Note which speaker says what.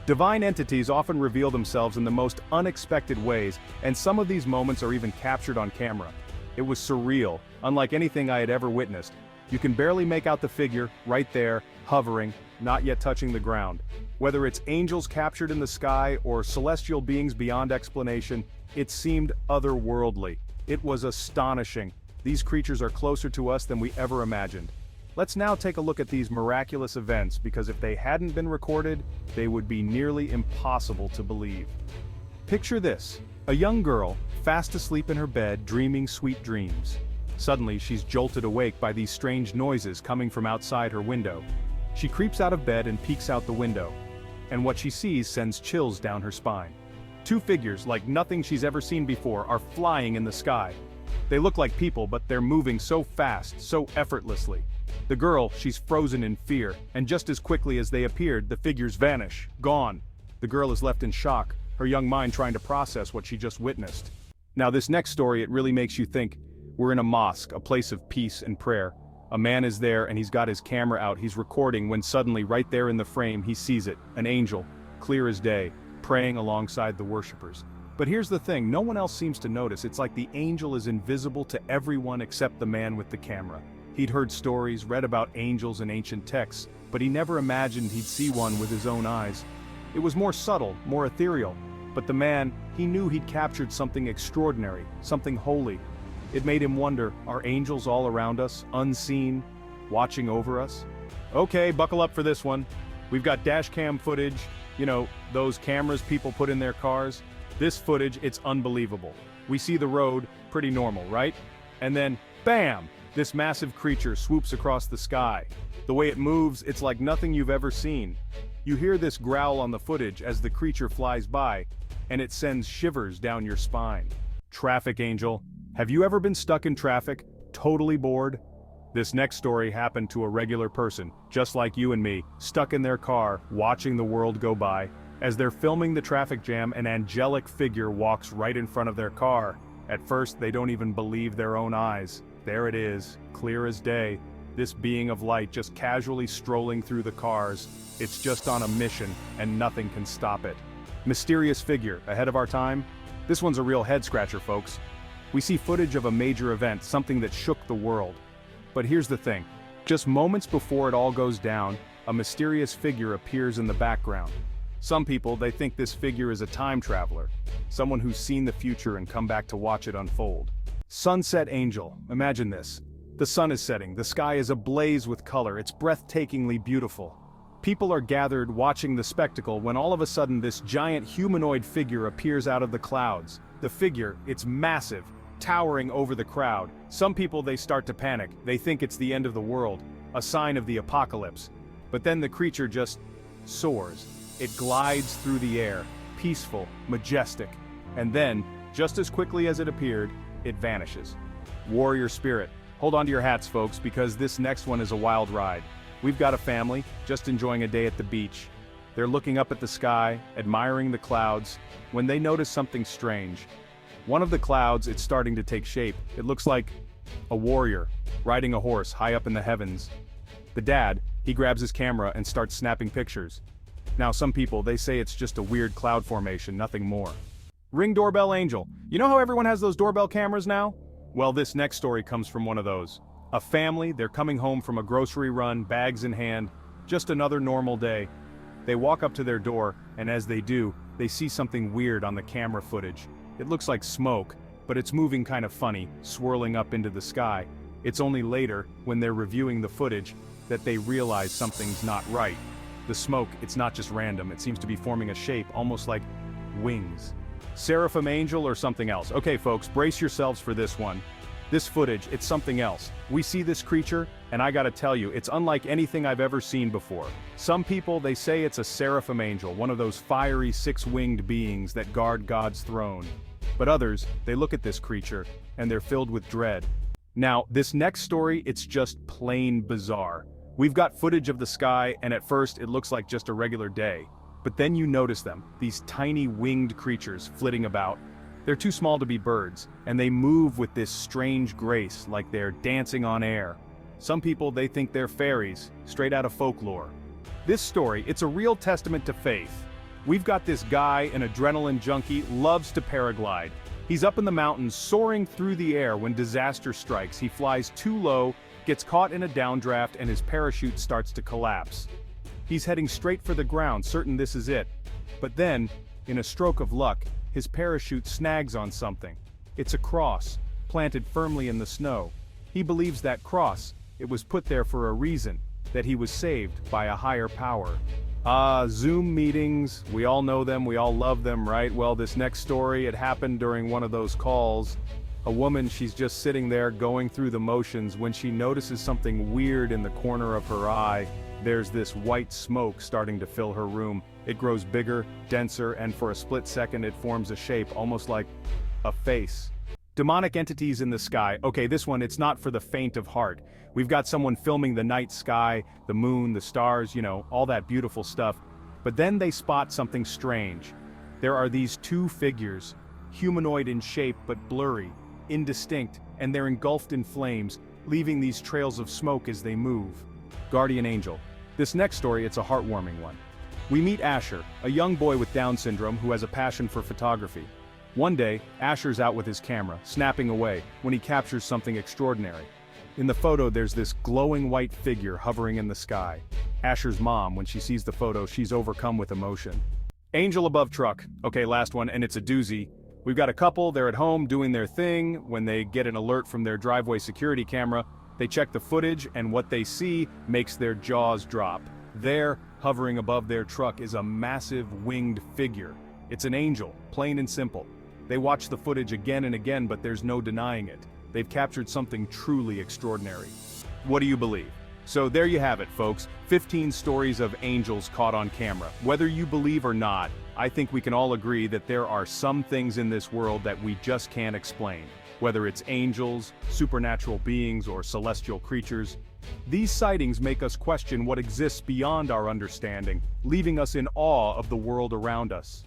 Speaker 1: Divine entities often reveal themselves in the most unexpected ways, and some of these moments are even captured on camera. It was surreal, unlike anything I had ever witnessed. You can barely make out the figure, right there, hovering, not yet touching the ground. Whether it's angels captured in the sky or celestial beings beyond explanation, it seemed otherworldly. It was astonishing. These creatures are closer to us than we ever imagined. Let's now take a look at these miraculous events, because if they hadn't been recorded, they would be nearly impossible to believe. Picture this: a young girl, fast asleep in her bed, dreaming sweet dreams. Suddenly, she's jolted awake by these strange noises coming from outside her window. She creeps out of bed and peeks out the window. And what she sees sends chills down her spine. Two figures, like nothing she's ever seen before, are flying in the sky. They look like people, but they're moving so fast, so effortlessly. The girl, she's frozen in fear, and just as quickly as they appeared, the figures vanish, gone. The girl is left in shock, her young mind trying to process what she just witnessed. Now this next story, it really makes you think. We're in a mosque, a place of peace and prayer. A man is there and he's got his camera out, he's recording, when suddenly right there in the frame he sees it, an angel, clear as day, praying alongside the worshippers. But here's the thing, no one else seems to notice. It's like the angel is invisible to everyone except the man with the camera. He'd heard stories, read about angels in ancient texts, but he never imagined he'd see one with his own eyes. It was more subtle, more ethereal, but the man, he knew he'd captured something extraordinary, something holy. It made him wonder, are angels all around us, unseen, watching over us? Okay, buckle up for this one. We've got dash cam footage, those cameras people put in their cars. This footage, it's unbelievable. We see the road, pretty normal, right? And then, bam! This massive creature swoops across the sky. The way it moves, it's like nothing you've ever seen. You hear this growl on the footage as the creature flies by, and it sends shivers down your spine. Traffic angel. Have you ever been stuck in traffic, totally bored? This next story happened to a regular person, just like you and me, stuck in their car, watching the world go by. As they're filming the traffic jam, an angelic figure walks right in front of their car. At first, they don't even believe their own eyes. There it is, clear as day. This being of light just casually strolling through the cars. It's just on a mission, and nothing can stop it. Mysterious figure, ahead of our time? This one's a real head-scratcher, folks. We see footage of a major event, something that shook the world. But here's the thing. Just moments before it all goes down, a mysterious figure appears in the background. Some people, they think this figure is a time traveler, someone who's seen the future and come back to watch it unfold. Sunset angel, imagine this. The sun is setting, the sky is ablaze with color, it's breathtakingly beautiful. People are gathered watching the spectacle when all of a sudden this giant humanoid figure appears out of the clouds. The figure, it's massive, towering over the crowd. Some people, they start to panic, they think it's the end of the world, a sign of the apocalypse. But then the creature just soars. It glides through the air, peaceful, majestic. And then, just as quickly as it appeared, it vanishes. Warrior spirit. Hold on to your hats, folks, because this next one is a wild ride. We've got a family, just enjoying a day at the beach. They're looking up at the sky, admiring the clouds, when they notice something strange. One of the clouds, it's starting to take shape. It looks like a warrior, riding a horse high up in the heavens. The dad, he grabs his camera and starts snapping pictures. Now some people, they say it's just a weird cloud formation, nothing more. Ring doorbell angel. You know how everyone has those doorbell cameras now? Well, this next story comes from one of those. A family, they're coming home from a grocery run, bags in hand, just another normal day. They walk up to their door, and as they do, they see something weird on the camera footage. It looks like smoke, but it's moving kind of funny, swirling up into the sky. It's only later, when they're reviewing the footage, that they realize something's not right. The smoke, it's not just random, it seems to be forming a shape, almost like wings. Seraphim angel or something else. Okay folks, brace yourselves for this one. This footage, it's something else. We see this creature, and I gotta tell you, it's unlike anything I've ever seen before. Some people, they say it's a seraphim angel, one of those fiery six-winged beings that guard God's throne. But others, they look at this creature, and they're filled with dread. Now, this next story, it's just plain bizarre. We've got footage of the sky, and at first, it looks like just a regular day. But then you notice them, these tiny winged creatures flitting about. They're too small to be birds, and they move with this strange grace like they're dancing on air. Some people, they think they're fairies, straight out of folklore. This story, it's a real testament to faith. We've got this guy, an adrenaline junkie, loves to paraglide. He's up in the mountains, soaring through the air when disaster strikes. He flies too low, gets caught in a downdraft, and his parachute starts to collapse. He's heading straight for the ground, certain this is it. But then, in a stroke of luck, his parachute snags on something. It's a cross, planted firmly in the snow. He believes that cross, it was put there for a reason, that he was saved by a higher power. Zoom meetings, we all know them, we all love them, right? Well, this next story, it happened during one of those calls. A woman, she's just sitting there going through the motions when she notices something weird in the corner of her eye. There's this white smoke starting to fill her room. It grows bigger, denser, and for a split second it forms a shape almost like a face. Demonic entities in the sky. Okay, this one, it's not for the faint of heart. We've got someone filming the night sky, the moon, the stars, you know, all that beautiful stuff. But then they spot something strange. There are these two figures, humanoid in shape but blurry, indistinct, and they're engulfed in flames, leaving these trails of smoke as they move. Guardian angel. This next story, it's a heartwarming one. We meet Asher, a young boy with Down syndrome who has a passion for photography. One day, Asher's out with his camera, snapping away, when he captures something extraordinary. In the photo, there's this glowing white figure hovering in the sky. Asher's mom, when she sees the photo, she's overcome with emotion. Angel above truck. Okay, last one, and it's a doozy. We've got a couple, they're at home doing their thing. When they get an alert from their driveway security camera, they check the footage, and what they see makes their jaws drop. There, hovering above their truck, is a massive winged figure. It's an angel, plain and simple. They watch the footage again and again, but there's no denying it. They've captured something truly extraordinary. What do you believe? So there you have it, folks. 15 stories of angels caught on camera. Whether you believe or not, I think we can all agree that there are some things in this world that we just can't explain. Whether it's angels, supernatural beings, or celestial creatures, these sightings make us question what exists beyond our understanding, leaving us in awe of the world around us.